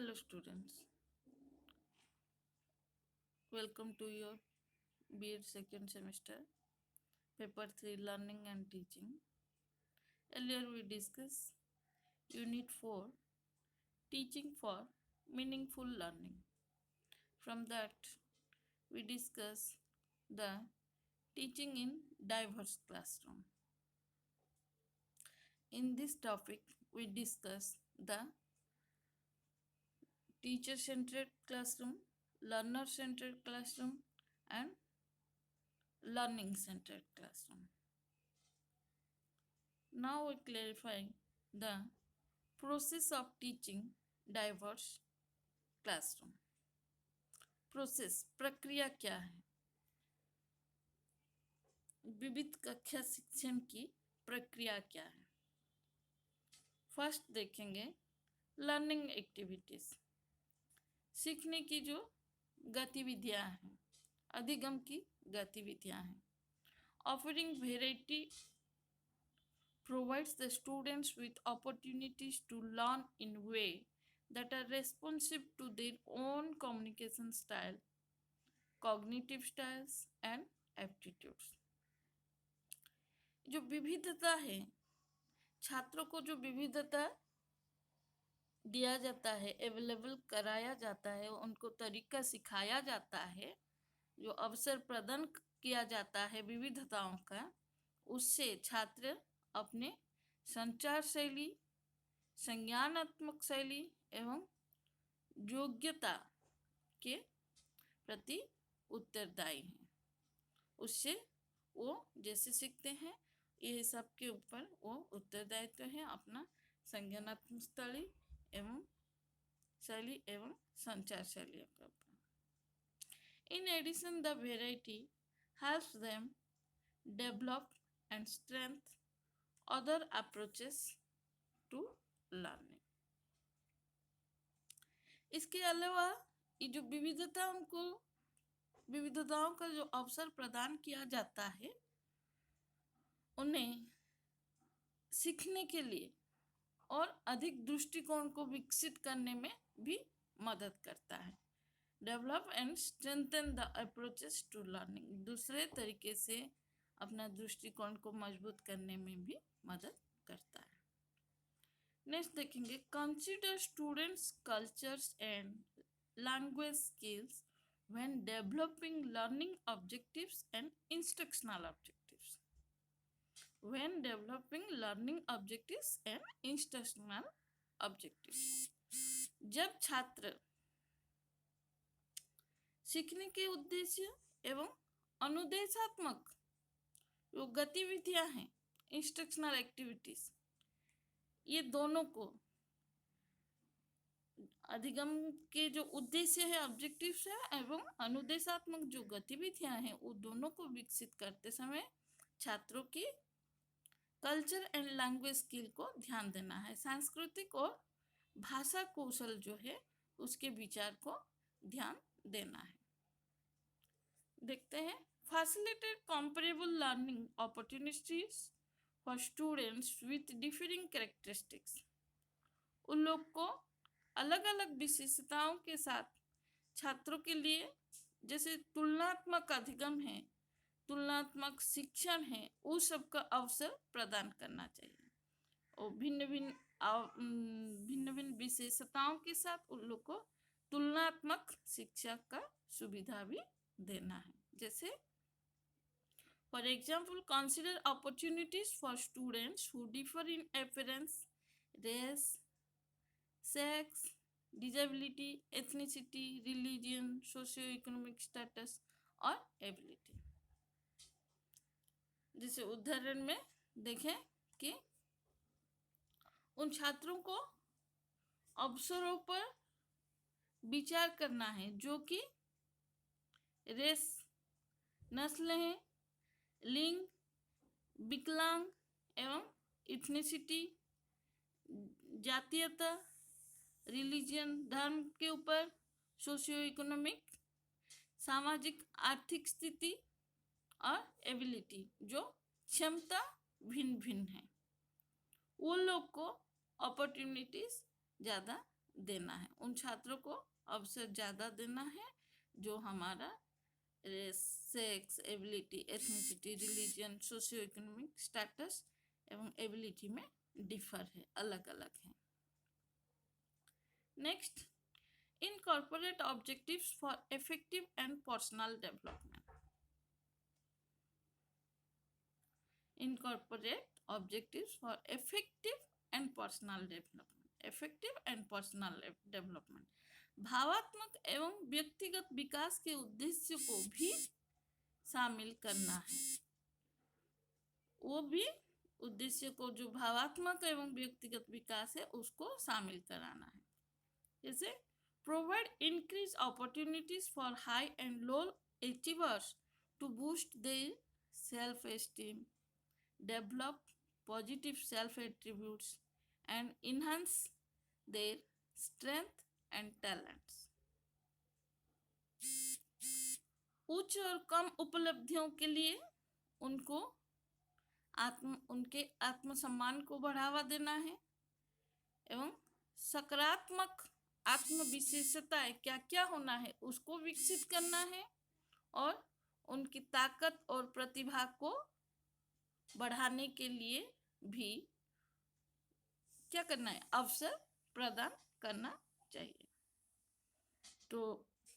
Hello students, welcome to your B.Ed second semester, paper 3 learning and teaching. Earlier we discussed unit 4 teaching for meaningful learning. From that we discussed the teaching in diverse classroom. In this topic we discuss the teacher centered classroom, learner centered classroom and learning centered classroom. Now we clarify the process of teaching diverse classroom. Process प्रक्रिया क्या है? विविध कक्षा शिक्षण की प्रक्रिया क्या है? फर्स्ट देखेंगे लर्निंग एक्टिविटीज, सीखने की जो गतिविधियां हैं, अधिगम की गतिविधियां हैं. Offering variety provides the students with opportunities to learn in way that are responsive to their own communication style, cognitive styles and aptitudes. जो विविधता है, छात्रों को जो विविधता दिया जाता है, अवेलेबल कराया जाता है, उनको तरीका सिखाया जाता है, जो अवसर प्रदान किया जाता है विविधताओं का, उससे छात्र अपने संचार शैली, संज्ञानात्मक शैली एवं योग्यता के प्रति उत्तरदायी हैं. उससे वो जैसे सीखते हैं ये सब के ऊपर वो उत्तरदायित्व है अपना संज्ञानात्मक शैली एवं संचार शैली के ऊपर. In addition the variety helps them develop and strength other approaches to learning. इसके अलावा ये जो विविधताओं का जो अवसर प्रदान किया जाता है उन्हें सीखने के लिए और अधिक दृष्टिकोण को विकसित करने में भी मदद करता है. Develop and strengthen the approaches to learning, दूसरे तरीके से अपना दृष्टिकोण को मजबूत करने में भी मदद करता है. नेक्स्ट देखेंगे consider students cultures and language skills when developing learning objectives and instructional objectives. When developing learning objectives and instructional objectives. जब छात्र सीखने के उद्देश्य एवं अनुदेशात्मक जो गतिविधियां हैं, इंस्ट्रक्शनल एक्टिविटीज, ये दोनों को अधिगम के जो उद्देश्य है ऑब्जेक्टिव्स है एवं अनुदेशात्मक जो गतिविधियां हैं वो दोनों को विकसित करते समय छात्रों की कल्चर एंड लैंग्वेज स्किल को ध्यान देना है. सांस्कृतिक और भाषा कौशल जो है उसके विचार को ध्यान देना है. देखते हैं facilitate comparable learning opportunities for students with differing characteristics. उन लोग को अलग अलग विशेषताओं के साथ छात्रों के लिए जैसे तुलनात्मक अधिगम है, तुलनात्मक शिक्षण है, उस सब का अवसर प्रदान करना चाहिए और भिन्न भिन्न विशेषताओं के साथ उन लोग को तुलनात्मक शिक्षा का सुविधा भी देना है. जैसे for example consider opportunities for students who differ in appearance, race, sex, disability, ethnicity, religion, socio economic status और एबिलिटी. जैसे उदाहरण में देखें कि उन छात्रों को अवसरों पर विचार करना है जो कि रेस, नस्ल है, लिंग, विकलांग एवं इथनिसिटी, जातीयता, रिलीजन, धर्म के ऊपर, सोशियो इकोनॉमिक, सामाजिक आर्थिक स्थिति और एबिलिटी जो क्षमता भिन्न भिन्न है, वो लोग को अपॉर्चुनिटीज ज़्यादा देना है, उन छात्रों को अवसर ज़्यादा देना है जो हमारा sex, ability, ethnicity, religion, socio economic status एवं एबिलिटी में डिफर है, अलग अलग है। Next, incorporate objectives for effective and personal development. Incorporate objectives for effective and personal development. Effective and personal development भावात्मक एवं व्यक्तिगत विकास के उद्देश्य को भी शामिल करना है। वो भी उद्देश्य को जो भावात्मक एवं व्यक्तिगत विकास है उसको शामिल कराना है। जैसे provide increase opportunities for high and low achievers to boost their self esteem, develop positive self attributes and enhance their strength and talents. उच्च और कम उपलब्धियों के लिए उनको उनके आत्मसम्मान को बढ़ावा देना है एवं सकारात्मक आत्मविशेषताएं क्या क्या होना है उसको विकसित करना है और उनकी ताकत और प्रतिभा को बढ़ाने के लिए भी क्या करना है, अवसर प्रदान करना चाहिए। तो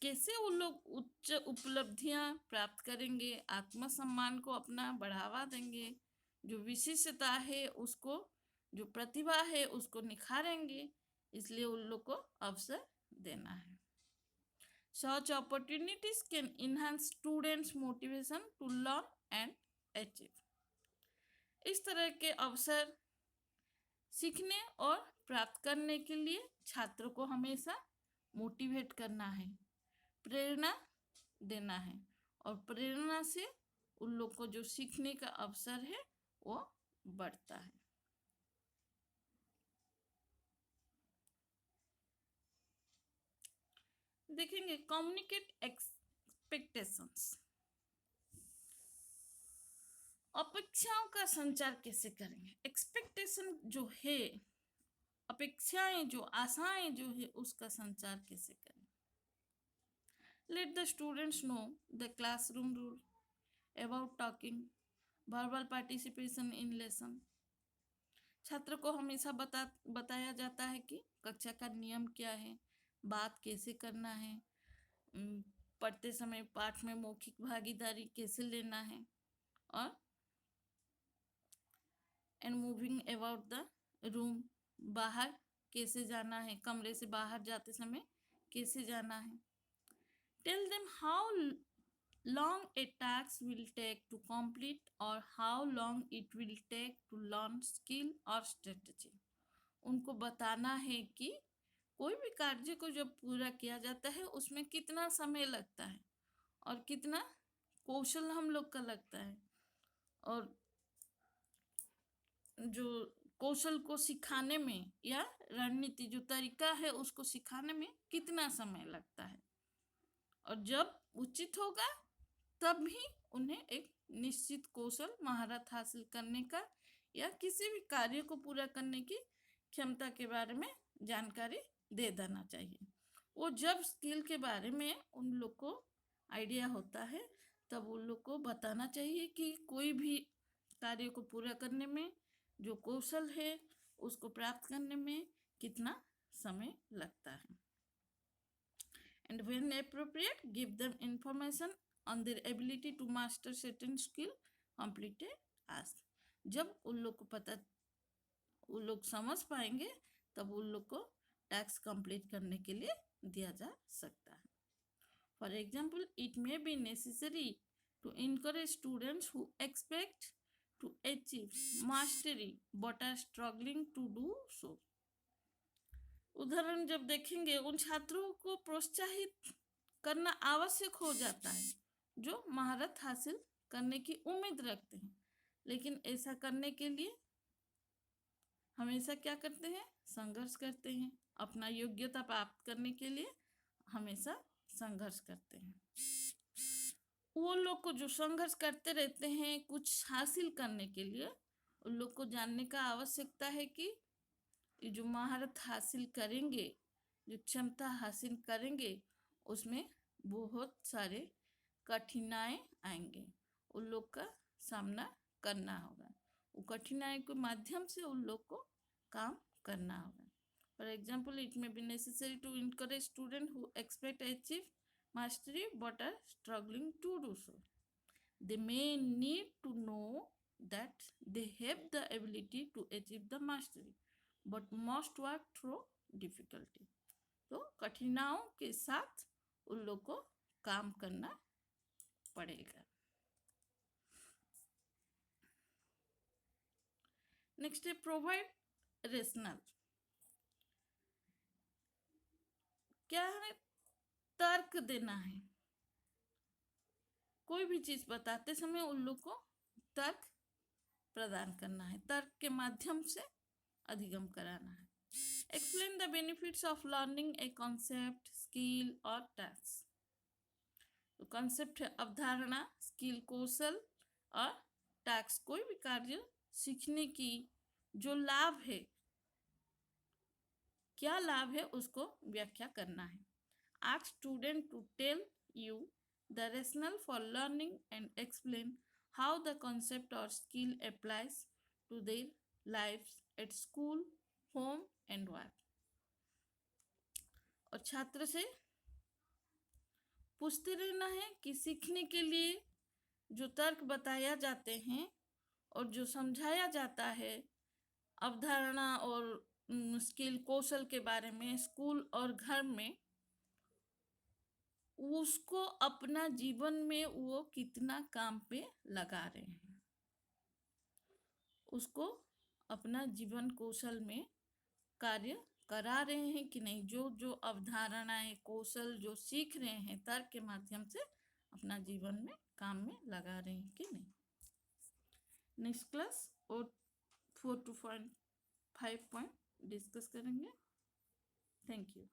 कैसे वो लोग उच्च उपलब्धियां प्राप्त करेंगे, आत्मसम्मान को अपना बढ़ावा देंगे, जो विशेषता है उसको, जो प्रतिभा है उसको निखारेंगे, इसलिए उन लोग को अवसर देना है। Such opportunities can enhance students' motivation to learn and achieve. इस तरह के अवसर सीखने और प्राप्त करने के लिए छात्रों को हमेशा मोटिवेट करना है, प्रेरणा देना है और प्रेरणा से उन लोग को जो सीखने का अवसर है वो बढ़ता है। देखेंगे कम्युनिकेट एक्सपेक्टेशंस। अपेक्षाओं का संचार कैसे करेंगे। एक्सपेक्टेशन जो है, अपेक्षाएं जो, आशाएं जो है उसका संचार कैसे करें। Let the students know the classroom rule about talking, verbal participation in lesson. छात्र को हमेशा बताया जाता है कि कक्षा का नियम क्या है, बात कैसे करना है, पढ़ते समय पाठ में मौखिक भागीदारी कैसे लेना है और and moving about the room, बाहर कैसे जाना है, कमरे से बाहर जाते समय कैसे जाना है। Tell them how long a task will take to complete और how long it will take to learn skill और स्ट्रेटजी। उनको बताना है कि कोई भी कार्य को जब पूरा किया जाता है उसमें कितना समय लगता है और कितना कौशल हम लोग का लगता है और जो कौशल को सिखाने में या रणनीति जो तरीका है उसको सिखाने में कितना समय लगता है और जब उचित होगा तब ही उन्हें एक निश्चित कौशल, महारत हासिल करने का या किसी भी कार्य को पूरा करने की क्षमता के बारे में जानकारी दे देना चाहिए। वो जब स्किल के बारे में उन लोग को आइडिया होता है तब उन लोग को बताना चाहिए कि कोई भी कार्य को पूरा करने में जो कौशल है उसको प्राप्त करने में कितना समय लगता है। And when appropriate, give them information on their ability to master certain skill completed as. जब उन लोग को पता, उन लोग समझ पाएंगे तब उन लोग को टास्क कंप्लीट करने के लिए दिया जा सकता है। For example, it may be necessary to encourage students who expect to achieve mastery but are struggling to do so. उदाहरण जब देखेंगे, उन छात्रों को प्रोत्साहित करना आवश्यक हो जाता है जो महारत हासिल करने की उम्मीद रखते हैं, लेकिन ऐसा करने के लिए हमेशा क्या करते हैं, संघर्ष करते हैं। अपना योग्यता प्राप्त करने के लिए हमेशा संघर्ष करते हैं। वो लोग को जो संघर्ष करते रहते हैं कुछ हासिल करने के लिए, उन लोग को जानने का आवश्यकता है कि ये जो महारत हासिल करेंगे जो क्षमता हासिल करेंगे उसमें बहुत सारे कठिनाई आएंगे, उन लोग का सामना करना होगा। वो कठिनाई के माध्यम से उन लोग को काम करना होगा। For example, it may be necessary to encourage student who expect achieve mastery but are struggling to do so. They may need to know that they have the ability to achieve the mastery but must work through difficulty. तो कठिनाइयों के साथ उन लोग को काम करना पड़ेगा। नेक्स्ट है प्रोवाइड रेशनल। क्या है? तर्क देना है। कोई भी चीज बताते समय उन लोग को तर्क प्रदान करना है, तर्क के माध्यम से अधिगम कराना है। Explain the benefits of learning a concept, skill और टास्क। तो कॉन्सेप्ट है अवधारणा, स्किल कौशल और टास्क। कोई भी कार्य सीखने की जो लाभ है, क्या लाभ है, उसको व्याख्या करना है। Ask student to tell you the rationale for learning and explain how the concept or skill applies to their lives at school, home and work. और छात्र से पूछते रहना है कि सीखने के लिए जो तर्क बताया जाते हैं और जो समझाया जाता है अवधारणा और स्किल कौशल के बारे में स्कूल और घर में, उसको अपना जीवन में वो कितना काम पे लगा रहे हैं, उसको अपना जीवन कौशल में कार्य करा रहे हैं कि नहीं, जो जो अवधारणाएं कौशल जो सीख रहे हैं तर्क के माध्यम से अपना जीवन में काम में लगा रहे हैं कि नहीं। नेक्स्ट क्लास और 4 to 5 पॉइंट डिस्कस करेंगे। Thank you.